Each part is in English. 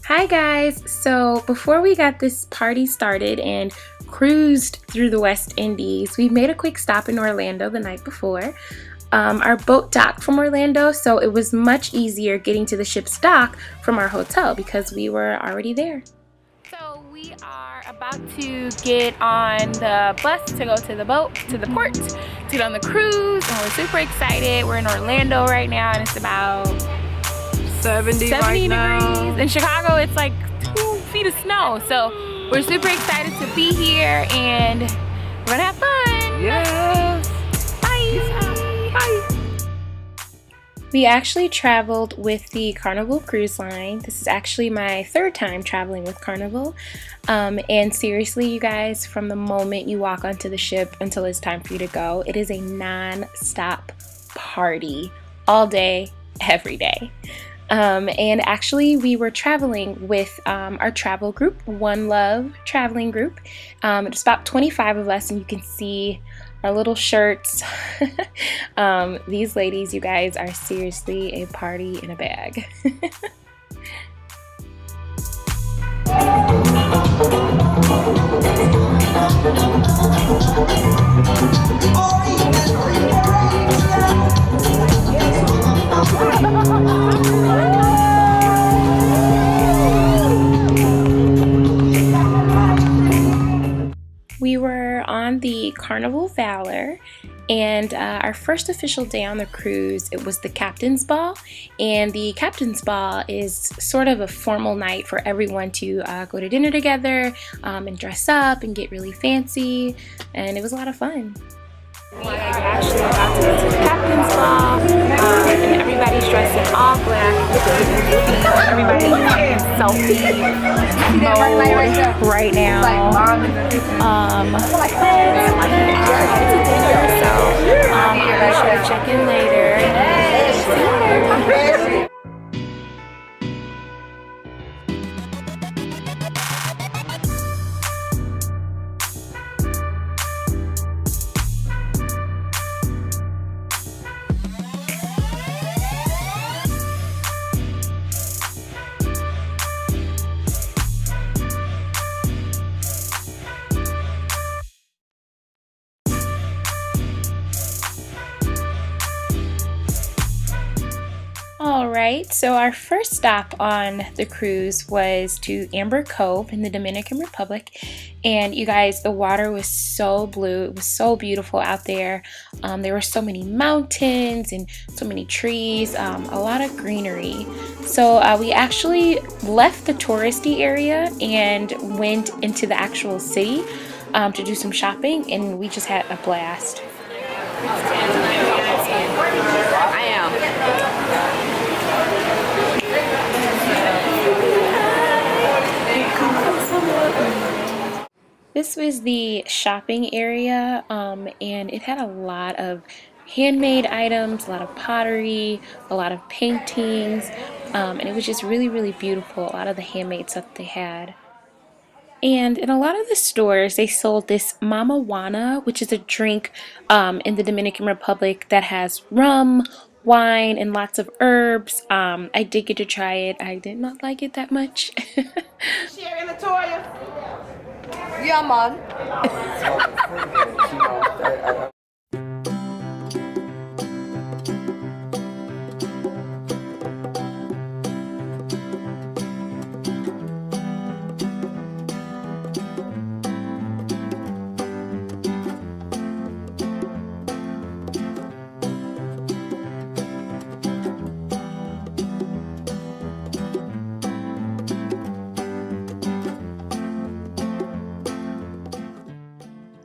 Hi guys! So before we got this party started and cruised through the West Indies, we made a quick stop in Orlando the night before. Our boat docked from Orlando, so it was much easier getting to the ship's dock from our hotel because we were already there. So we are about to get on the bus to go to the boat, to the port, to get on the cruise, and we're super excited. We're in Orlando right now and it's about 70 right degrees. Now. In Chicago, it's like 2 feet of snow. So we're super excited to be here and we're gonna have fun. Yes. Bye. Bye. We actually traveled with the Carnival Cruise Line. This is actually my 3rd time traveling with Carnival. And seriously, you guys, from the moment you walk onto the ship until it's time for you to go, it is a non-stop party all day, every day. And actually we were traveling with our travel group, One Love traveling group. It's about 25 of us, and you can see our little shirts. These ladies, you guys, are seriously a party in a bag. We were on the Carnival Valor, and our first official day on the cruise, it was the Captain's Ball. And the Captain's Ball is sort of a formal night for everyone to go to dinner together and dress up and get really fancy, and it was a lot of fun. We are actually about to go to the Captain's Ball, and everybody's dressed in all black. Everybody's in selfie mode right now. So I'll be sure to check in later. See you later. Alright, so our first stop on the cruise was to Cove in the Dominican Republic, and you guys, the water was so blue. It was so beautiful out there. There were so many mountains and so many trees, a lot of greenery. So we actually left the touristy area and went into the actual city to do some shopping, and we just had a blast. I am. This was the shopping area, and it had a lot of handmade items, a lot of pottery, a lot of paintings, and it was just really, really beautiful, a lot of the handmade stuff they had. And in a lot of the stores, they sold this Mama Juana, which is a drink in the Dominican Republic that has rum, wine, and lots of herbs. I did get to try it. I did not like it that much. Sharing the toy. Yeah, man.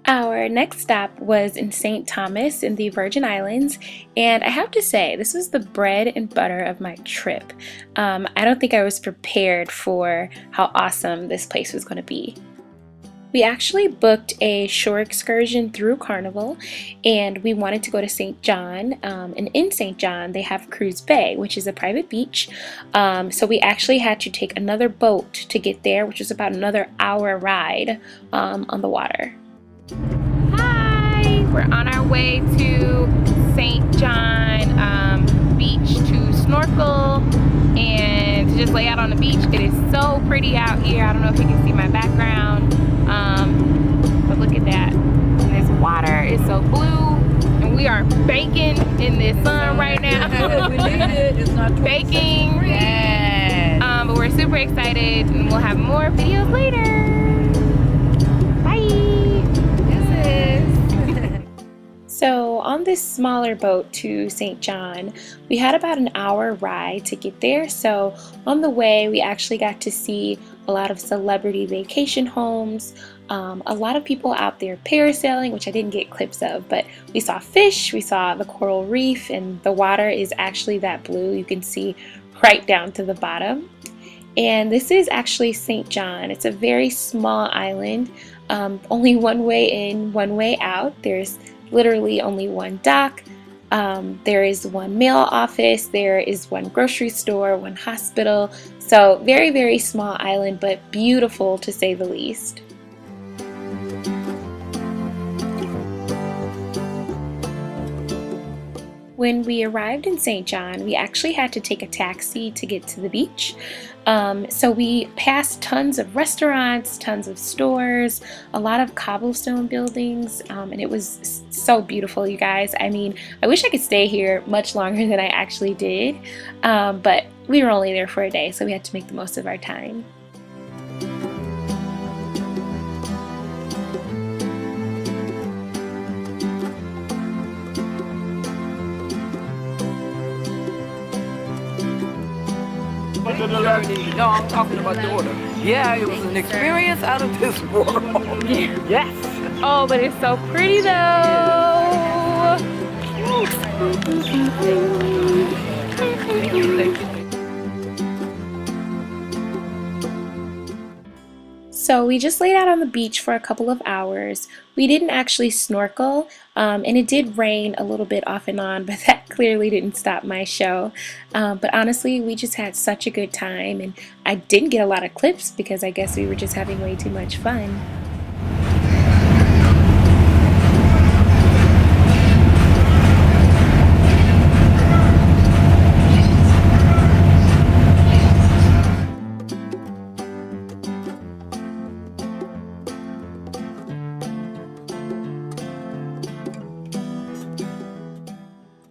Our next stop was in St. Thomas in the Virgin Islands, and I have to say, this was the bread and butter of my trip. I don't think I was prepared for how awesome this place was going to be. We actually booked a shore excursion through Carnival, and we wanted to go to St. John, and in St. John they have Cruise Bay, which is a private beach, so we actually had to take another boat to get there, which was about another hour ride on the water. Hi! We're on our way to St. John Beach to snorkel and to just lay out on the beach. It is so pretty out here. I don't know if you can see my background, but look at that. And this water is so blue, and we are baking in this sun right now. We need it. It's not baking. Yes. But we're super excited, and we'll have more videos later. Bye. So on this smaller boat to St. John, we had about an hour ride to get there. So on the way, we actually got to see a lot of celebrity vacation homes, a lot of people out there parasailing, which I didn't get clips of, but we saw fish, we saw the coral reef, and the water is actually that blue. You can see right down to the bottom. And this is actually St. John. It's a very small island, only one way in, one way out. There's literally only one dock. There is one mail office, there is one grocery store, one hospital. So very, very small island, but beautiful to say the least. When we arrived in St. John, we actually had to take a taxi to get to the beach. So we passed tons of restaurants, tons of stores, a lot of cobblestone buildings, and it was so beautiful, you guys. I mean, I wish I could stay here much longer than I actually did, but we were only there for a day, so we had to make the most of our time. No, I'm talking about the order. Yeah, it was an experience out of this world. Yes. Oh, but it's so pretty though. So we just laid out on the beach for a couple of hours. We didn't actually snorkel, and it did rain a little bit off and on, but that clearly didn't stop my show. But honestly, we just had such a good time, and I didn't get a lot of clips because I guess we were just having way too much fun.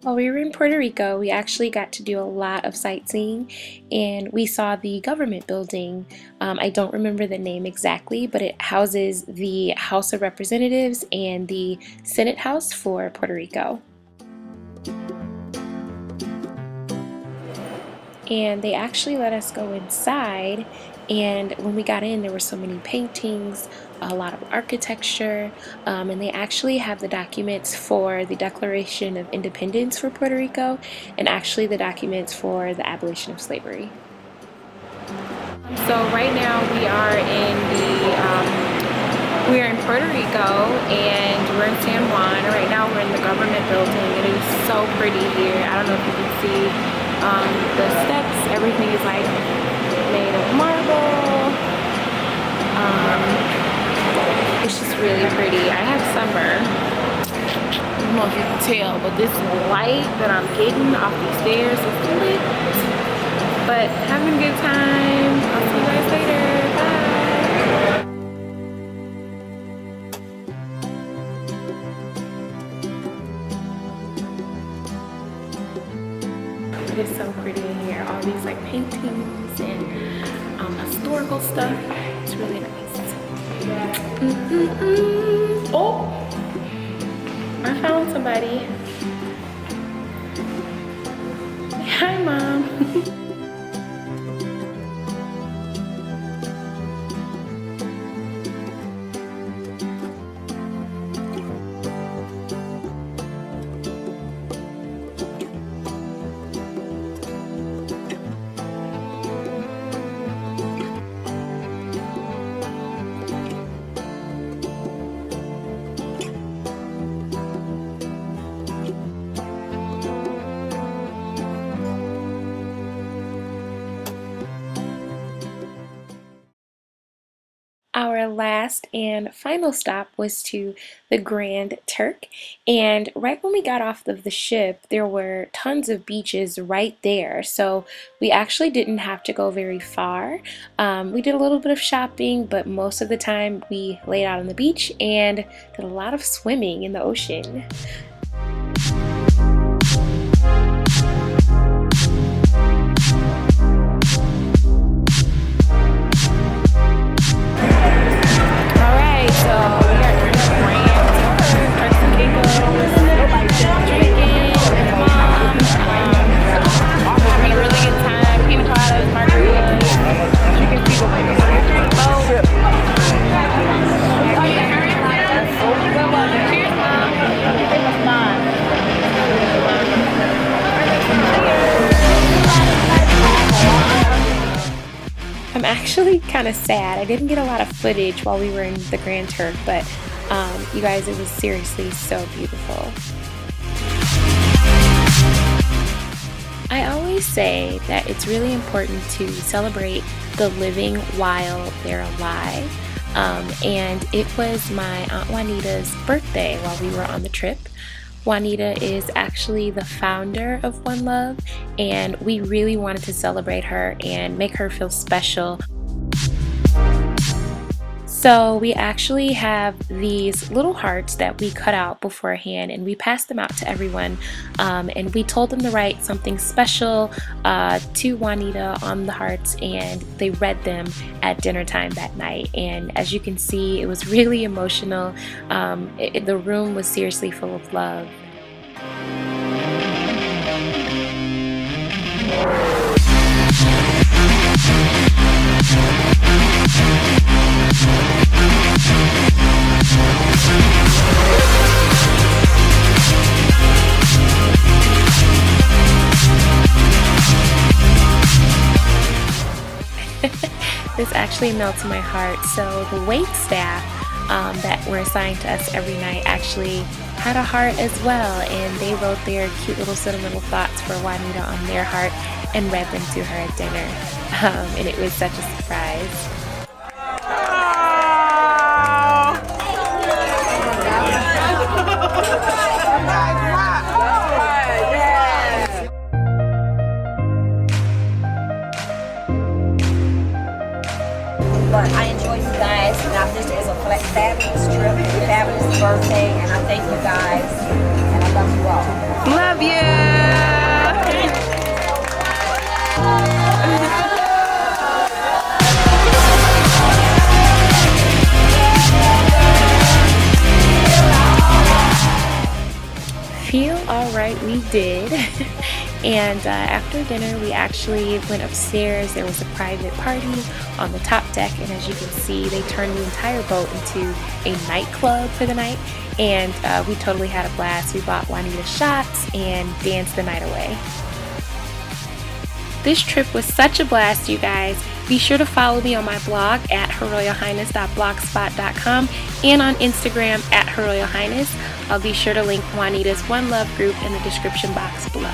While we were in Puerto Rico, we actually got to do a lot of sightseeing, and we saw the government building. I don't remember the name exactly, but it houses the House of Representatives and the Senate House for Puerto Rico. And they actually let us go inside, and when we got in, there were so many paintings, a lot of architecture, and they actually have the documents for the Declaration of Independence for Puerto Rico, and actually the documents for the abolition of slavery. So right now we are in Puerto Rico, and we're in San Juan. Right now we're in the government building. It is so pretty here. I don't know if you can see the steps. Everything is like made of marble. It's just really pretty. I have sunburn. I don't know if you can tell, but this light that I'm getting off these stairs is lit. But having a good time. I'll see you guys later. Bye. It is so pretty in here. All these like paintings and historical stuff. It's really nice. Oh, I found somebody. Hi, Mom. our last and final stop was to the Grand Turk, and right when we got off of the ship there were tons of beaches right there, so we actually didn't have to go very far. We did a little bit of shopping, but most of the time we laid out on the beach and did a lot of swimming in the ocean. I'm actually kind of sad. I didn't get a lot of footage while we were in the Grand Turk, but you guys, it was seriously so beautiful. I always say that it's really important to celebrate the living while they're alive. And it was my Aunt Juanita's birthday while we were on the trip. Juanita is actually the founder of One Love, and we really wanted to celebrate her and make her feel special. So we actually have these little hearts that we cut out beforehand, and we passed them out to everyone, and we told them to write something special to Juanita on the hearts, and they read them at dinner time that night. And as you can see, it was really emotional. The room was seriously full of love. This actually melts my heart. So the wait staff that were assigned to us every night actually had a heart as well, and they wrote their cute little sentimental thoughts for Juanita on their heart and read them to her at dinner, and it was such a surprise. But I enjoyed you guys, and I think it was a fabulous trip, fabulous birthday, and I thank you guys, and I love you all. Love you! Feel alright, we did. And after dinner we actually went upstairs. There was a private party on the top deck, and as you can see they turned the entire boat into a nightclub for the night, and we totally had a blast. We bought Juanita shots and danced the night away. This trip was such a blast, you guys. Be sure to follow me on my blog at herroyalhighness.blogspot.com and on Instagram at herroyalhighness. I'll be sure to link Juanita's One Love group in the description box below.